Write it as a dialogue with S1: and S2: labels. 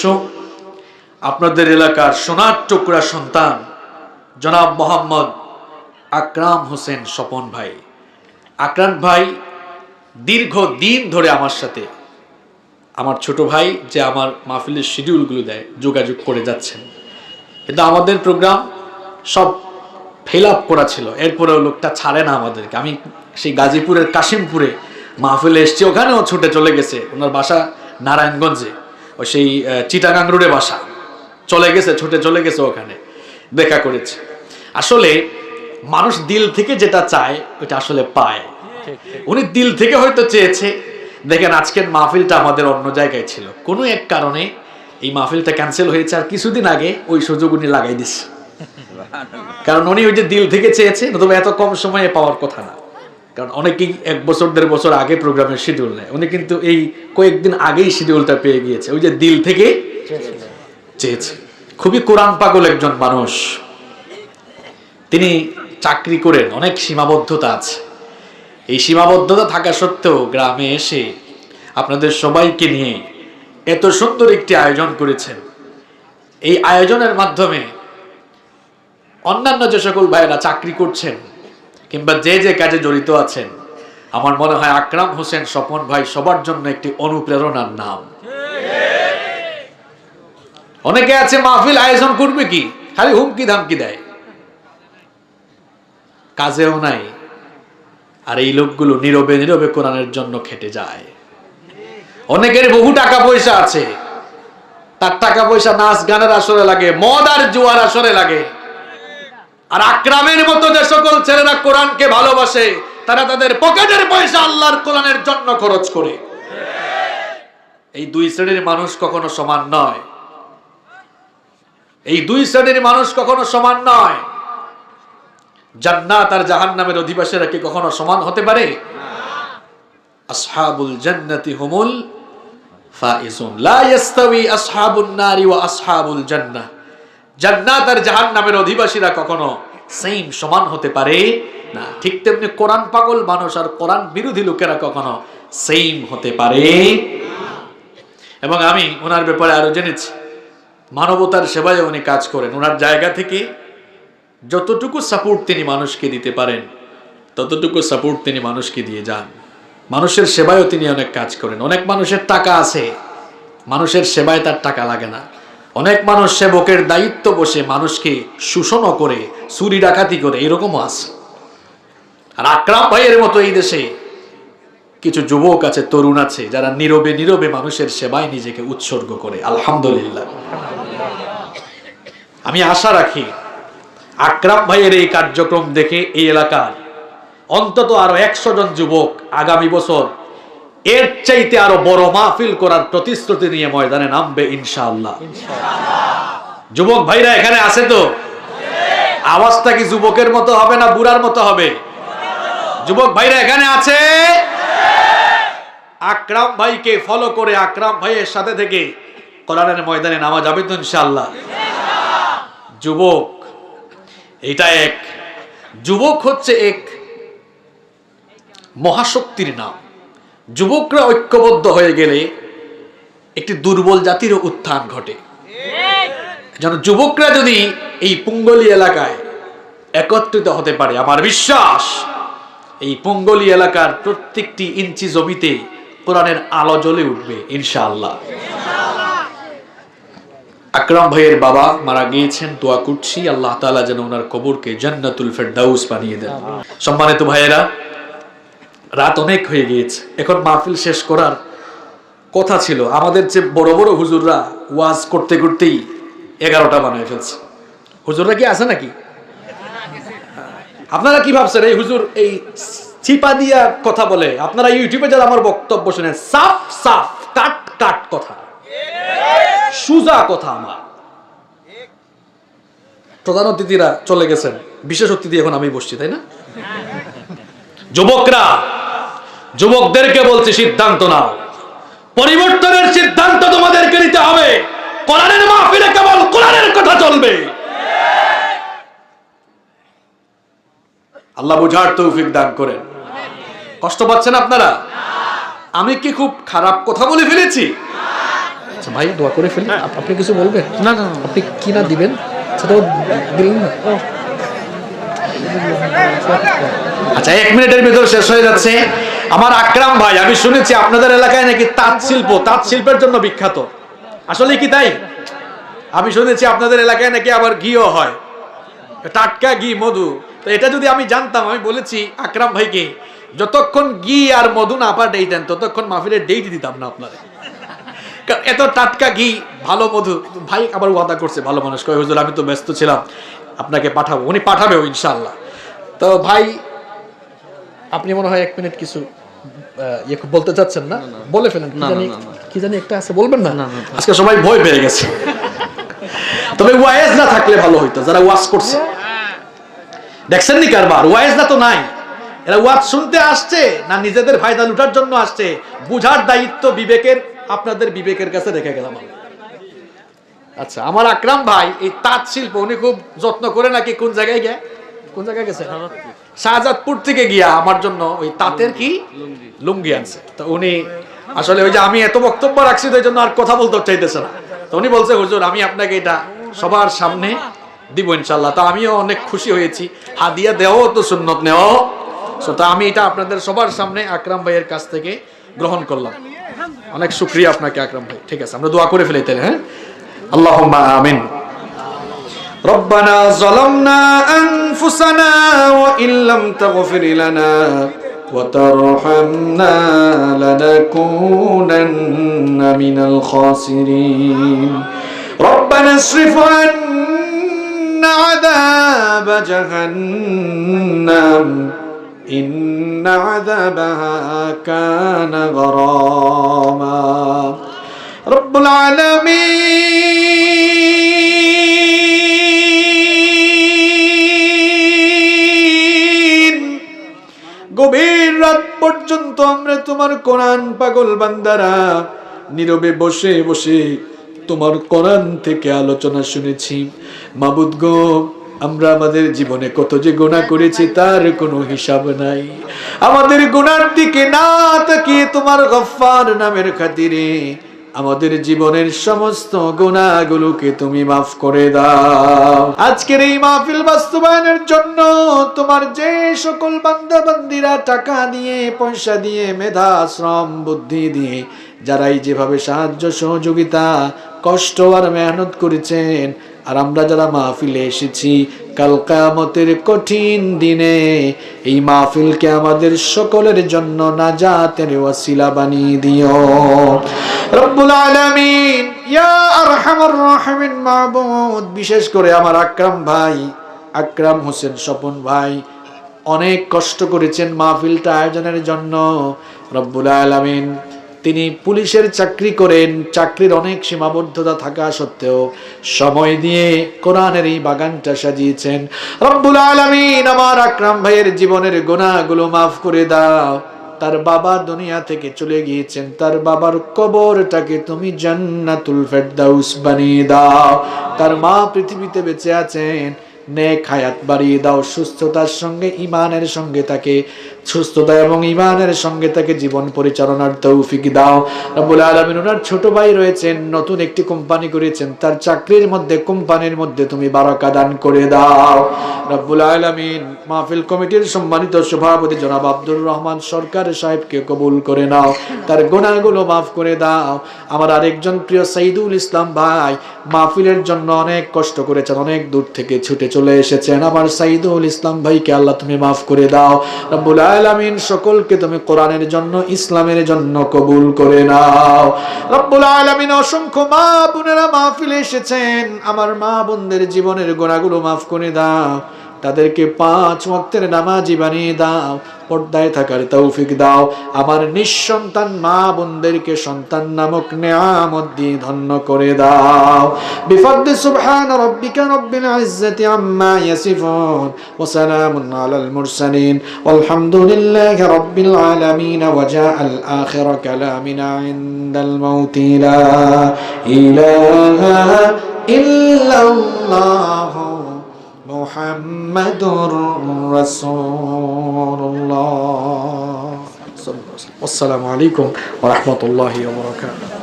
S1: সদস্য, আপনাদের এলাকার সোনার টুকরা সন্তান জনাব মোহাম্মদ আকরাম হোসেন স্বপন ভাই। আকরাম ভাই দীর্ঘদিন ধরে আমার সাথে, আমার ছোট ভাই যে আমার মাহফিলের শিডিউলগুলো দেয়, যোগাযোগ করে যাচ্ছেন, কিন্তু আমাদের প্রোগ্রাম সব ফিল আপ করা ছিল, এরপরেও লোকটা ছাড়ে না আমাদেরকে। আমি সেই গাজীপুরের কাশিমপুরে মাহফিলে এসছি, ওখানেও ছুটে চলে গেছে। ওনার বাসা নারায়ণগঞ্জে, ও সেই চিটাগাং রোডে বাসা, চলে গেছে, ছুটে চলে গেছে, ওখানে দেখা করেছে। আসলে মানুষ দিল থেকে যেটা চায় ওটা আসলে পায়। উনি দিল থেকে হয়তো চেয়েছে। দেখেন আজকের মাহফিলটা আমাদের অন্য জায়গায় ছিল, কোনো এক কারণে এই মাহফিলটা ক্যান্সেল হয়েছে, আর কিছুদিন আগে ওই সুযোগ উনি লাগাই দিচ্ছে। কারণ উনি ওই যে দিল থেকে চেয়েছে, নতুবা এত কম সময়ে পাওয়ার কথা না। কারণ অনেকেই 1 বছর 1.5 বছর আগে প্রোগ্রামের শিডিউল নেয়, উনি কিন্তু এই কয়েকদিন আগেই শিডিউলটা পেয়ে গিয়েছে, ওই যে দিল থেকে চেয়েছে। খুবই কোরআন পাগল একজন মানুষ। তিনি চাকরি করেন, অনেক সীমাবদ্ধতা আছে। এই সীমাবদ্ধতা থাকা সত্ত্বেও গ্রামে এসে আপনাদের সবাইকে নিয়ে এত সুন্দর একটি আয়োজন করেছেন। এই আয়োজনের মাধ্যমে অন্যান্য যে সকল ভাইয়েরা চাকরি করছেন কিংবা যে যে কাজে জড়িত আছেন, আমার মনে হয় আকরাম হোসেন স্বপন ভাই সবার জন্য একটি অনুপ্রেরণার নাম। অনেকে আছে মাহফিল আয়োজন করবে কি, খালি হুমকি ধামকি দেয়, কাজেও নাই। আর এই লোকগুলো নীরবে নীরবে কোরআনের জন্য খেটে যায়। অনেকের বহু টাকা পয়সা আছে, তার টাকা পয়সা নাচ গানের আসরে লাগে, মদ আর জুয়ার আসরে লাগে। আর আকরামের মতো যে সকল ছেলেরা কোরআনকে ভালোবাসে, তারা তাদের পকেটের পয়সা আল্লাহর কোরআনের জন্য খরচ করে। এই দুই শ্রেণীর মানুষ কখনো সমান নয়। এই দুই শ্রেণীর মানুষ কখনো সমান নয়। জান্নাত আর জাহান্নামের অধিবাসীরা কি কখনো সমান হতে পারে? আসহাবুল জান্নাতি হুমুল ফাইজুন, লা ইস্তাওয়ি আসহাবুন নারি ওয়া আসহাবুল জান্নাহ। জান্নাত আর জাহান্নামের অধিবাসীরা কখনো সেম সমান হতে পারে না। ঠিক তেমনি কোরআন পাগল মানুষ আর কোরআন বিরোধী লোকেরা কখনো সেম হতে পারে না। এবং আমি ওনার ব্যাপারে আরো জেনেছি, মানবতার সেবায় উনি কাজ করেন। ওনার জায়গা থেকে যতটুকু সাপোর্ট তিনি মানুষকে দিতে পারেন, ততটুকু সাপোর্ট তিনি মানুষকে দিয়ে যান। মানুষের সেবায়ও তিনি অনেক কাজ করেন। অনেক মানুষের টাকা আছে, মানুষের সেবায় তার টাকা লাগে না। অনেক মানুষ সেবকের দায়িত্ব বসে মানুষকে শোষণও করে, চুরি ডাকাতি করে, এরকমও আছে। আর আকরাম ভাইয়ের মতো এই দেশে কিছু যুবক আছে, তরুণ আছে, যারা নীরবে নীরবে মানুষের সেবায় নিজেকে উৎসর্গ করে। আলহামদুলিল্লাহ। আমি আশা রাখি আকরাম ভাইয়ের এই কার্যক্রম দেখে এই এলাকার অন্তত আরো 100 জন যুবক আগামী বছর এর চাইতে আরো বড় মাহফিল করার প্রতিশ্রুতি নিয়ে ময়দানে নামবে ইনশাআল্লাহ। যুবক ভাইরা এখানে আছে তো? আওয়াজটা কি যুবকের মতো হবে না বুড়ার মতো হবে? যুবক ভাইরা এখানে আছে? আকরাম ভাইকে ফলো করে আকরাম ভাইয়ের সাথে থেকে কোরআনের ময়দানে নামা যাবে তো ইনশাআল্লাহ। যুবক, এটা এক, যুবক হচ্ছে এক মহাশক্তির নাম। যুবকরা ঐক্যবদ্ধ হয়ে গেলে একটি দুর্বল জাতির উত্থান ঘটে। যেন যুবকরা যদি এই পুঙ্গলি এলাকায় একত্রিত হতে পারে, আমার বিশ্বাস এই পুঙ্গলি এলাকার প্রত্যেকটি ইঞ্চি জমিতে কোরআনের আলো জ্বলে উঠবে ইনশাআল্লাহ। আকরাম ভাইয়ের বাবা মারা গিয়েছেন, দোয়া করছি আল্লাহ তাআলা যেন ওনার কবরকে জান্নাতুল ফেরদাউস বানিয়ে দেন। সম্মানিত ভাইয়েরা, রাত অনেক হয়ে গিয়েছে, এখন মাহফিল শেষ করার কথা ছিল। আমাদের যে বড় বড় হুজুররা ওয়াজ করতে করতেই 11টা বানায় ফেলছে। হুজুররা কি আছে নাকি? আপনারা কি ভাবছেন এই হুজুর এই চিপা দিয়া কথা বলে? আপনারা ইউটিউবে যারা আমার বক্তব্য শুনেন, সাফ সাফ কাট কাট কথা, সুজা কথা আমার। প্রধান অতিথিরা চলে গেছেন, বিশেষ অতিথি এখন আমি বসছি, তাই না? যুবকরা, যুবকদেরকে বলছি সিদ্ধান্ত নাও, পরিবর্তনের সিদ্ধান্ত তোমাদেরকে নিতে হবে। কোরআনের মাহফিলে কেবল কোরআনের কথা চলবে। আল্লাহ বুঝার তৌফিক দান করেন। কষ্ট পাচ্ছেন আপনারা? আমি কি খুব খারাপ কথা বলে ফেলেছি? আচ্ছা ভাই দোয়া করে ফেলি, আপনি কিছু বলবেন?
S2: না না
S1: আপনি কি না দিবেন সেটাও দিলেন না। আচ্ছা 1 মিনিটের ভিতর শেষ হয়ে যাচ্ছে। আমার আকরাম ভাই, আমি শুনেছি আপনাদের এলাকায় নাকি তাঁত শিল্পের জন্য বিখ্যাত, আসলে কি তাই? আমি শুনেছি আপনাদের এলাকায় নাকি আবার ঘিও হয়, টাটকা ঘি, মধু। তো এটা যদি আমি জানতাম, আমি বলেছি আকরাম ভাইকে যতক্ষণ ঘি আর মধু না পাঠাইতেন ততক্ষণ মাহফিলের ডেট দিতাম না আপনাদের, এত টাটকা ঘি, ভালো মধু। ভাই আবার ওয়াদা করছে, ভালো মানুষ, কয় হুজুর আমি তো ব্যস্ত ছিলাম, আপনাকে পাঠাবো। উনি পাঠাবেও ইনশাআল্লাহ। তো ভাই আপনি মনে হয় 1 মিনিট কিছু বলতে চাচ্ছেন না? বলে ফেলেন। কি জানি একটা আছে, বলবেন না? আজকে সবাই ভয় পেয়ে গেছে। তবে ওয়াইজ না থাকলে ভালো হইতো, যারা ওয়াজ করছে। দেখছেন নি কারবার, ওয়াইজ না তো নাই, এরা ওয়াজ শুনতে আসছে না নিজেদের ফায়দা লুটার জন্য আসছে? বুঝার দায়িত্ব আপনাদের বিবেকের কাছে রেখে গেলাম। আচ্ছা আমার আকরাম ভাই এই তাঁত শিল্প উনি খুব যত্ন করে নাকি কোন জায়গায় গেছে? শাহজাদপুর থেকে গিয়া আমার জন্য ওই তাঁতের কি লুঙ্গি আনছে। তো উনি আসলে ওই যে আমি এত বক্তব্য রাখছি তো এই জন্য আর কথা বলতে চাইতেছে না। তো উনি বলছে হুজুর আমি আপনাকে এটা সবার সামনে দিব ইনশাআল্লাহ। তো আমিও অনেক খুশি হয়েছি, হাদিয়া দেওয়াও তো সুন্নত, নেওয়াও। তো আমি এটা আপনাদের সবার সামনে আকরাম ভাইয়ের কাছ থেকে গ্রহণ করলাম। অনেক শুকরিয়া আপনাকে আকরাম ভাই। ঠিক আছে, আমরা দোয়া করে ফেলি তাহলে। হ্যাঁ, আল্লাহুম্মা আমিন। ربنا ظلمنا أنفسنا وإن لم تغفر لنا وترحمنا لنكونن من الخاسرين ربنا اصرف عنا عذاب جهنم إن عذابها كان غراما رب العالمين গভীর রাত পর্যন্ত আমরা তোমার কোরআন পাগল বান্দারা নীরবে বসে বসে তোমার কোরআন থেকে আলোচনা শুনেছি। মাবুদ গো, আমরা আমাদের জীবনে কত যে গুনাহ করেছি তার কোনো হিসাব নাই। আমাদের গুনার দিকে না তাকিয়ে তোমার গফফার নামের খাতিরে আমাদের জীবনের সমস্ত গুনাহগুলোকে তুমি মাফ করে দাও। আজকের এই মাহফিল বাস্তবায়নের জন্য তোমার যে সকল বান্দা বান্দিরা টাকা দিয়ে, পয়সা দিয়ে, মেধা, শ্রম, বুদ্ধি দিয়ে যারাই যেভাবে সাহায্য সহযোগিতা, কষ্ট আর মেহনত করেছেন, আর আমরা যারা মাহফিলে এসেছি, কাল কিয়ামতের কঠিন দিনে এই মাহফিলকে আমাদের সকলের জন্য নাজাতের ওয়াসিলা বানিয়ে দিও রব্বুল আলামিন। ইয়া আরহামার রাহিমিন মাবুদ, বিশেষ করে আমার আকরাম ভাই, আকরাম হোসেন স্বপন ভাই অনেক কষ্ট করেছেন মাহফিলটা আয়োজনের জন্য। রব্বুল আলামিন, তিনি পুলিশের চাকরি করেন, চাকরির অনেক সীমাবদ্ধতা থাকা সত্ত্বেও সময় দিয়ে কোরআনের এই বাগানটা সাজিয়েছেন। রব্বুল আলামিন, আমার আকরাম ভাইয়ের জীবনের গুনাহগুলো মাফ করে দাও। তার বাবা দুনিয়া থেকে চলে গিয়েছেন, তার বাবার কবরটাকে তুমি জান্নাতুল ফেরদাউস বানিয়ে দাও। তার মা পৃথিবীতে বেঁচে আছেন, নেক হায়াত বাড়িয়ে দাও, সুস্থতার সঙ্গে ঈমানের সঙ্গে তাকে, সুস্থতা এবং ঈমানের সঙ্গে তাকে জীবন পরিচালনার তৌফিক দাও রব্বুল আলামিন। ওনার ছোট ভাই রয়েছেন, নতুন একটি কোম্পানি করেছেন, তার চাকরির মধ্যে, কোম্পানির মধ্যে তুমি বারাকা দান করে দাও রব্বুল আলামিন। মাহফিল কমিটির সম্মানিত সভাপতি জনাব আব্দুর রহমান সরকার সাহেবকে কবুল করে নাও, তার গুনাহগুলো মাফ করে দাও। আমার আরেকজন প্রিয় সাইদুল ইসলাম ভাই মাহফিলের জন্য অনেক কষ্ট করেছেন, অনেক দূর থেকে ছুটে চলে এসেছেন। আমার সাইদুল ইসলাম ভাইকে আল্লাহ তুমি মাফ করে দাও রব্বুল আলামিন। সকলকে তুমি কোরআনের জন্য, ইসলামের জন্য কবুল করে নাও রব্বুল আলামিন। অসংখ্য মা বোনেরা মাহফিলে এসেছেন, আমার মা বোনদের জীবনের গুনাহগুলো মাফ করে দাও, তাদেরকে 5 ওয়াক্তের নামাজি বানিয়ে দাও, পর্দায় থাকার তৌফিক দাও। আমার নিঃসন্তান মা বোনদেরকে সন্তান নামক নেয়ামত দিয়ে ধন্য করে দাও। বিফাদলি সুবহান রাব্বিকা রাব্বিল ইজ্জাতি আম্মা ইয়াসিফুন ওয়া সালামুন আলাল মুরসালিন ওয়ালহামদুলিল্লাহি রাব্বিল আলামিন। ওয়া জাআল আখিরা কালামিনা ইনদাল মাউতি লা ইলাহা ইল্লাল্লাহ মুহাম্মাদুর রাসূলুল্লাহ। আসসালামু আলাইকুম ওয়া রাহমাতুল্লাহি ওয়া বারাকাতুহু।